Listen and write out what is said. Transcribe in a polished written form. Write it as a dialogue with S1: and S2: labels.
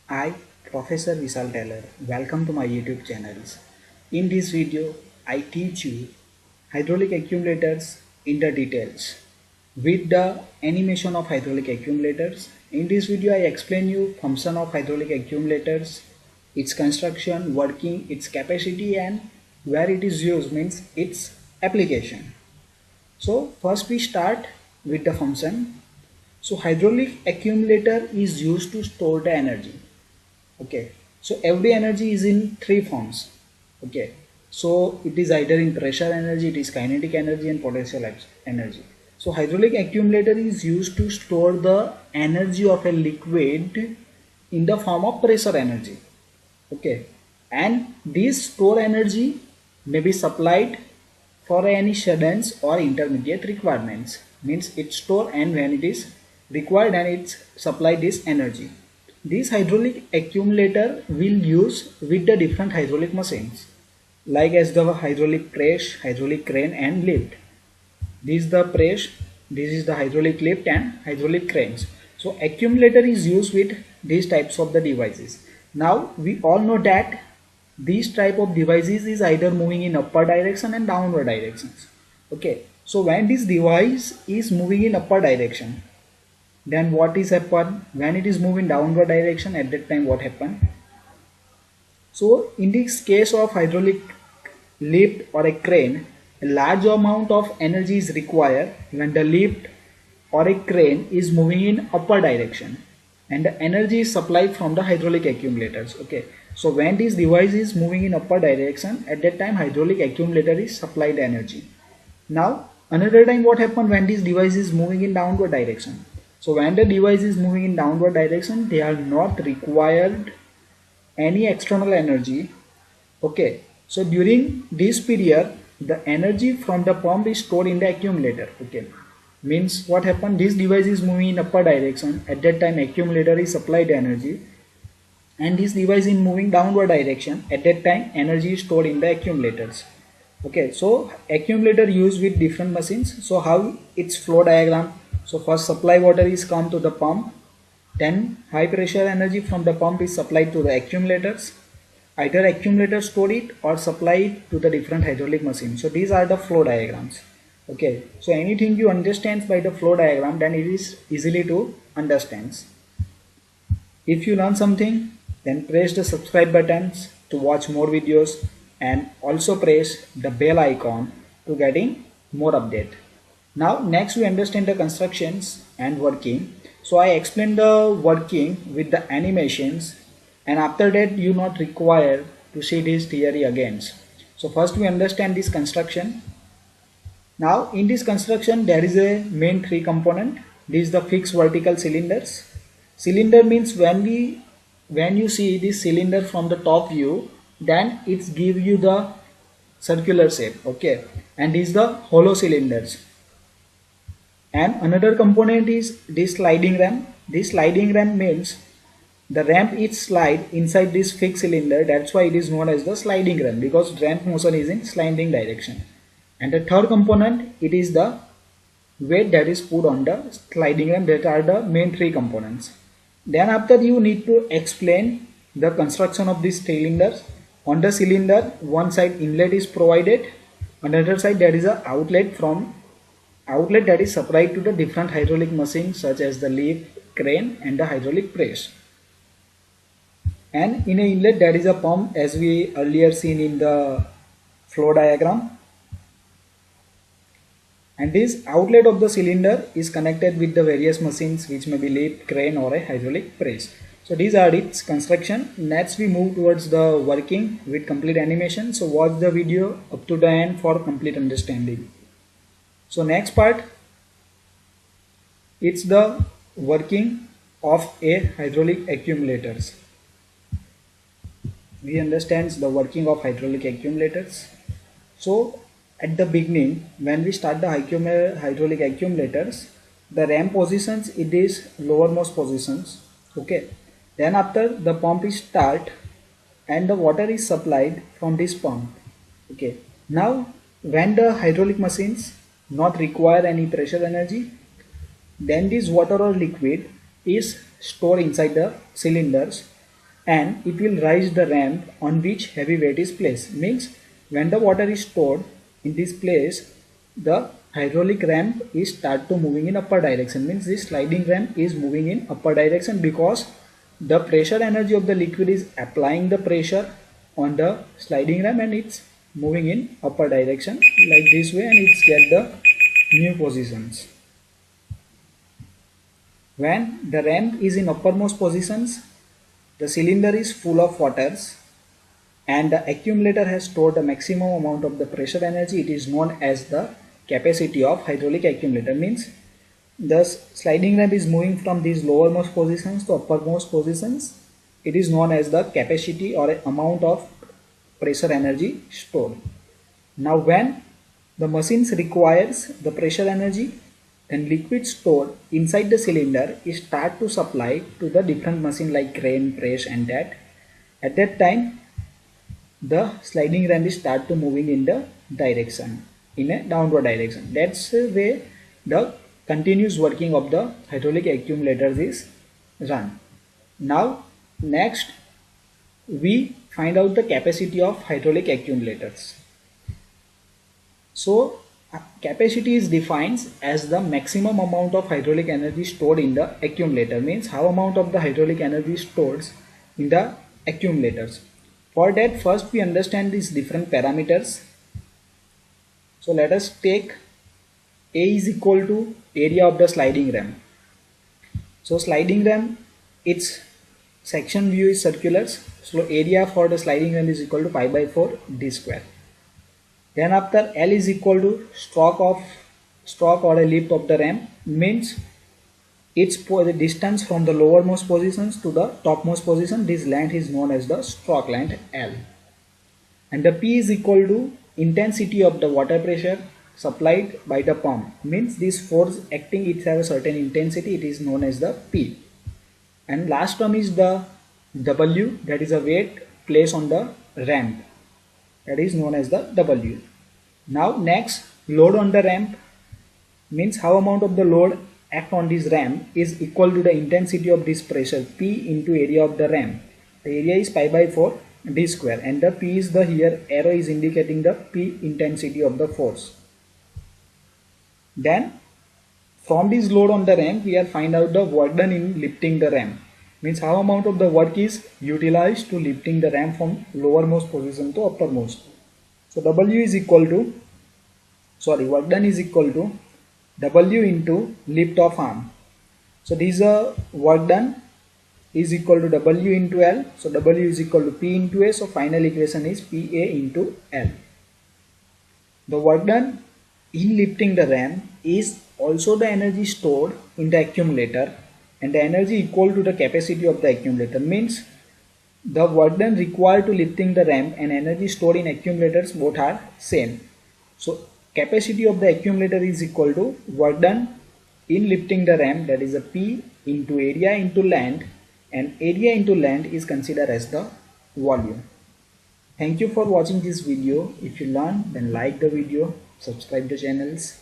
S1: Hi, Professor Vishal Taylor. Welcome to my YouTube channels. In this video, I teach you hydraulic accumulators in the details with the animation of hydraulic accumulators. In this video, I explain you function of hydraulic accumulators, its construction, working, its capacity, and where it is used, means its application. So first we start with the function. So hydraulic accumulator is used to store the energy. Okay, so every energy is in three forms. Okay, so it is either in pressure energy, it is kinetic energy, and potential energy. So hydraulic accumulator is used to store the energy of a liquid in the form of pressure energy. Okay, and this store energy may be supplied for any sudden or intermediate requirements, means it store and when it is required and it's supply this energy. This hydraulic accumulator will use with the different hydraulic machines like as the hydraulic press, hydraulic crane and lift. This is the press, this is the hydraulic lift and hydraulic cranes. So accumulator is used with these types of the devices. Now we all know that these type of devices is either moving in upper direction and downward directions. Okay, so when this device is moving in upper direction, then what is happen? When it is moving downward direction, at that time what happen? So in this case of hydraulic lift or a crane, a large amount of energy is required when the lift or a crane is moving in upper direction and the energy is supplied from the hydraulic accumulators. Okay, so when this device is moving in upper direction, at that time hydraulic accumulator is supplied energy. Now another time what happen when this device is moving in downward direction? So when the device is moving in downward direction, they are not required any external energy. Okay, so during this period the energy from the pump is stored in the accumulator. Okay, means what happened, this device is moving in upper direction, at that time accumulator is supplied energy, and this device is moving downward direction, at that time energy is stored in the accumulators. Okay, so accumulator used with different machines. So how its flow diagram? So first supply water is come to the pump, then high pressure energy from the pump is supplied to the accumulators. Either accumulator store it or supply it to the different hydraulic machines. So these are the flow diagrams. Okay, so anything you understand by the flow diagram, then it is easily to understand. If you learn something, then press the subscribe buttons to watch more videos and also press the bell icon to getting more update. Now next we understand the constructions and working. So I explained the working with the animations, and after that you not required to see this theory again. So first we understand this construction. Now in this construction there is a main three component. This is the fixed vertical cylinders. Cylinder means when you see this cylinder from the top view, then it gives you the circular shape. Okay, and this is the hollow cylinders. And another component is this sliding ramp. This sliding ramp means the ramp is slide inside this fixed cylinder. That's why it is known as the sliding ramp, because ramp motion is in sliding direction. And the third component, it is the weight that is put on the sliding ramp. That are the main three components. Then after you need to explain the construction of these cylinders. On the cylinder, one side inlet is provided, on the other side there is an outlet that is supplied to the different hydraulic machines such as the lift, crane and the hydraulic press. And in an inlet there is a pump, as we earlier seen in the flow diagram. And this outlet of the cylinder is connected with the various machines which may be lift, crane or a hydraulic press. So these are its construction. Next we move towards the working with complete animation. So watch the video up to the end for complete understanding. So next part, it's the working of a hydraulic accumulators. We understand the working of hydraulic accumulators. So at the beginning, when we start the hydraulic accumulators, the ramp positions, it is lowermost positions. Okay, then after the pump is start and the water is supplied from this pump. Okay, now when the hydraulic machines not require any pressure energy, then this water or liquid is stored inside the cylinders and it will rise the ramp on which heavy weight is placed. Means when the water is stored in this place, the hydraulic ramp is start to moving in upper direction. Means this sliding ramp is moving in upper direction because the pressure energy of the liquid is applying the pressure on the sliding ramp and it's moving in upper direction like this way, and it's get the new positions. When the ramp is in uppermost positions, the cylinder is full of waters and the accumulator has stored the maximum amount of the pressure energy. It is known as the capacity of hydraulic accumulator. Means the sliding ramp is moving from these lowermost positions to uppermost positions. It is known as the capacity or amount of pressure energy stored. Now when the machines requires the pressure energy, then liquid stored inside the cylinder is start to supply to the different machine like crane, press and that. At that time the sliding ramp is start to moving in the direction, in a downward direction. That's where the continuous working of the hydraulic accumulators is run. Now next we find out the capacity of hydraulic accumulators. So capacity is defined as the maximum amount of hydraulic energy stored in the accumulator. Means how amount of the hydraulic energy stored in the accumulators. For that, first we understand these different parameters. So let us take A is equal to area of the sliding ramp. So sliding ramp, its section view is circular. So area for the sliding ramp is equal to pi by 4 d square. Then after L is equal to stroke or a lift of the ramp. Means it's the distance from the lowermost positions to the topmost position. This length is known as the stroke length L. And the P is equal to intensity of the water pressure supplied by the pump. Means this force acting, it has a certain intensity, it is known as the P. And last term is the W, that is a weight placed on the ramp, that is known as the W. Now next, load on the ramp. Means how amount of the load act on this ramp is equal to the intensity of this pressure P into area of the ramp. The area is pi by 4 d square and the P is the, here arrow is indicating the P intensity of the force. Then from this load on the ramp we are find out the work done in lifting the ramp. Means how amount of the work is utilized to lifting the ramp from lowermost position to uppermost. So W is equal to, work done is equal to W into lift of arm. So this work done is equal to W into L. So W is equal to P into A. So final equation is PA into L. The work done in lifting the ramp is also the energy stored in the accumulator, and the energy equal to the capacity of the accumulator. Means the work done required to lifting the ramp and energy stored in accumulators both are same. So capacity of the accumulator is equal to work done in lifting the ramp, that is a P into area into length, and area into length is considered as the volume. Thank you for watching this video. If you learn, then like the video, subscribe the channels.